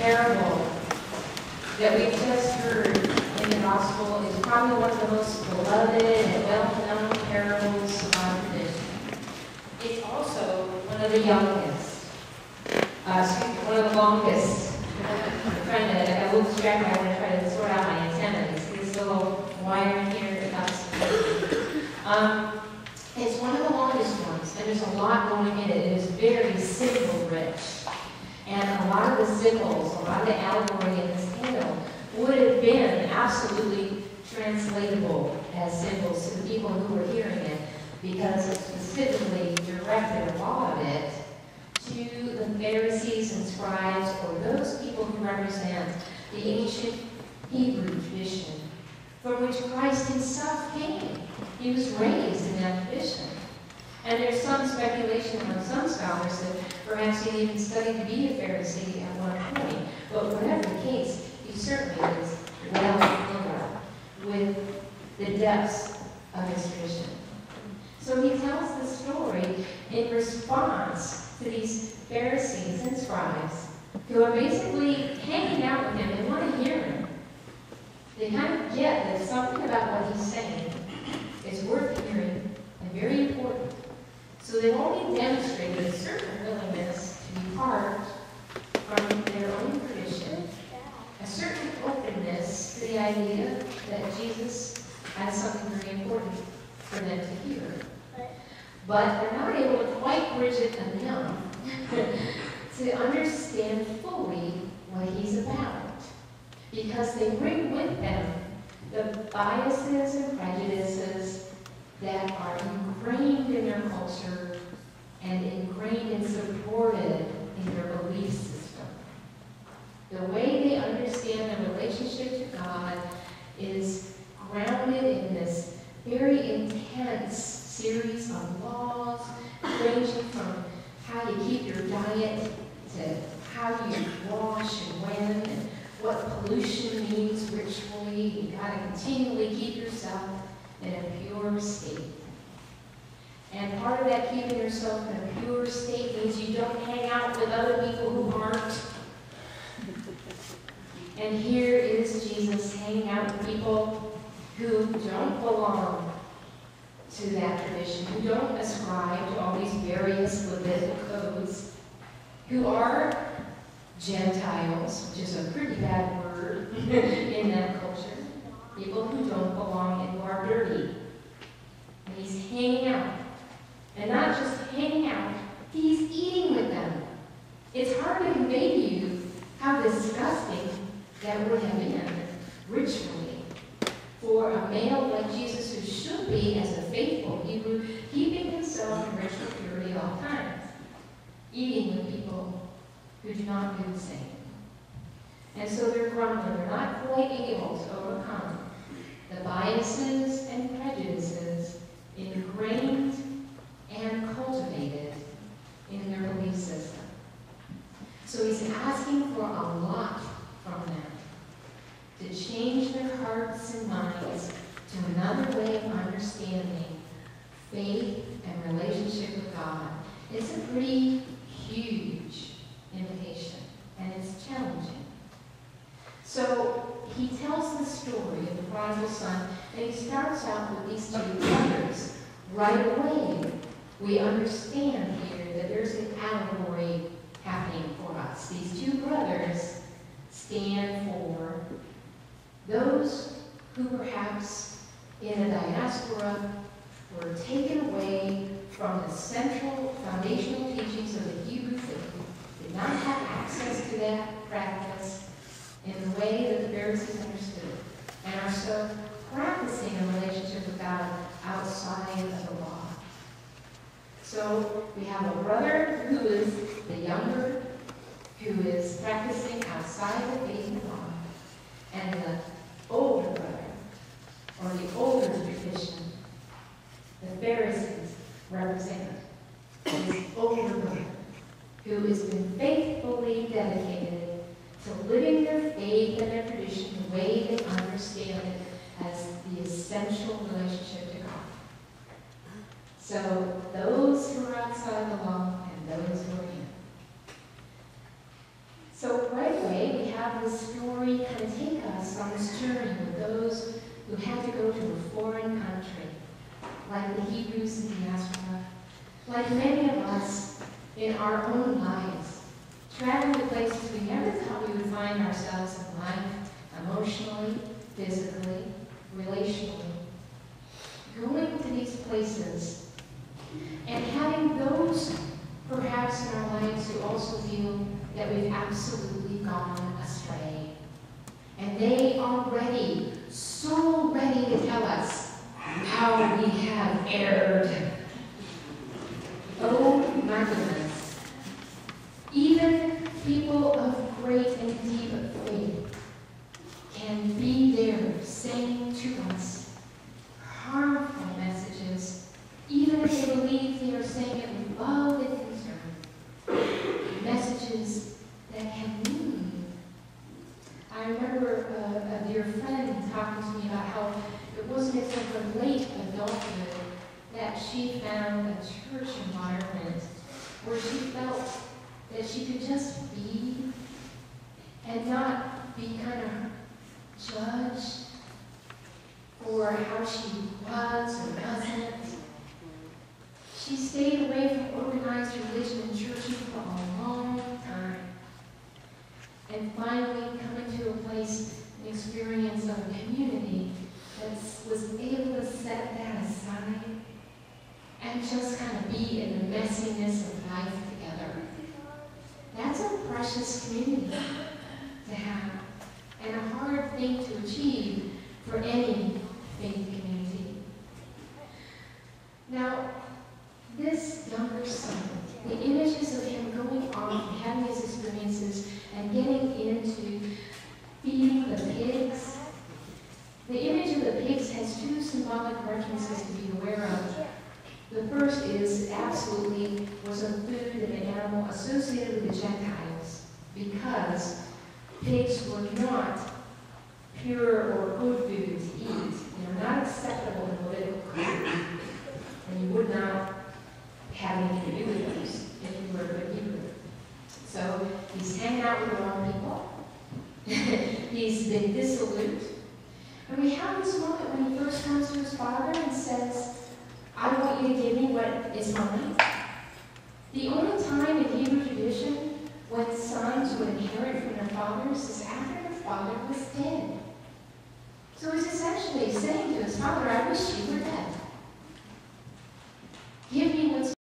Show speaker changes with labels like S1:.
S1: parable that we just heard in the gospel is probably one of the most beloved and well-known parables of our tradition. It's also one of the youngest, one of the longest. I'm trying to, I got a little distracted. I want to try to sort out my antenna. You see this little wire here? It's one of the longest ones, and there's a lot going in it. It is very symbol-rich. And a lot of the symbols, a lot of the allegory in this tale would have been absolutely translatable as symbols to the people who were hearing it, because it specifically directed a lot of it to the Pharisees and scribes, or those people who represent the ancient Hebrew tradition from which Christ himself came. He was raised in that tradition. And there's some speculation among some scholars that perhaps he even studied to be a Pharisee at one point. But whatever the case, he certainly is well familiar with the depths of his tradition. So he tells the story in response to these Pharisees and scribes who are basically hanging out with him. They want to hear him. They kind of get that something about what he's saying is worth hearing and very important. So they've only demonstrated a certain willingness to depart from their own tradition, a certain openness to the idea that Jesus has something very important for them to hear. But they're not able to quite bridge it enough to understand fully what he's about. Because they bring with them the biases and prejudices that are ingrained in their culture and ingrained and supported in their belief system. The way they understand their relationship to God is grounded in this very intense series of laws, ranging from how you keep your diet to how you wash and when, and what pollution means ritually. You got to continually keep yourself in a pure state. And part of that keeping yourself in a pure state means you don't hang out with other people who aren't. And here is Jesus hanging out with people who don't belong to that tradition, who don't ascribe to all these various Levitical codes, who are Gentiles, which is a pretty bad word in that culture. People who don't belong and who are dirty. And he's hanging out. And not just hanging out, he's eating with them. It's hard to convey to you how disgusting that would have been ritually for a male like Jesus, who should be, as a faithful Hebrew, keeping himself in ritual purity at all times, eating with people who do not do the same. And so they're grumbling. They're not quite able to overcome the biases and prejudices ingrained and cultivated in their belief system. So he's asking for a lot from them to change their hearts and minds to another way of understanding faith and relationship with God. It's a pretty huge invitation, and it's challenging. So he tells the story of the prodigal son, and he starts out with these two brothers. Right away, we understand here that there's an allegory happening for us. These two brothers stand for those who perhaps in a diaspora were taken away from the central foundational teachings of the Hebrew faith, did not have access to that practice in the way that the Pharisees understood, and are so practicing a relationship with God outside of the law. So we have a brother who is the younger, who is practicing outside the faith and law, and the older brother, or the older tradition, the Pharisees represent this older brother, who has been faithfully dedicated to living their faith and their tradition the way they understand it as the essential relationship to God. So those who are outside the law and those who are in. So right away, have this story kind of take us on this journey with those who had to go to a foreign country, like the Hebrews in the diaspora, like many of us in our own lives, traveling to places we never thought we would find ourselves in life, emotionally, physically, relationally. Going to these places and having those perhaps in our lives who also feel that we've absolutely gone astray. And they are ready, so ready to tell us how we have erred. Oh my goodness. Even people of great and deep faith can be there saying to us harmful messages, even if they believe they are saying it with love and concern. Messages that can wound. I remember a dear friend talking to me about how it wasn't until her late adulthood that she found a church environment where she felt that she could just be and not be kind of judged for how she was or wasn't. She stayed away from organized religion and churches for a long time. And finally coming to a place, an experience of a community that was able to set that aside and just kind of be in the messiness of life together. That's a precious community to have, and a hard thing to achieve for any faith community. Now, this younger son, the images of him going off and having his experiences and getting into feeding the pigs, the image of the pigs has two symbolic references to be aware of. The first is absolutely was a food and an animal associated with the Gentiles because pigs were not pure or good food to eat. They are not acceptable in Levitical culture, and you would not have anything to do with those if you were a good Hebrew. So he's hanging out with the wrong people. He's been dissolute. And we have this moment when he first comes to his father and says, I want you to give me what is mine. The only time in Hebrew tradition when sons would inherit from their fathers is after their father was dead. So he's essentially saying to his father, I wish you were dead. Give me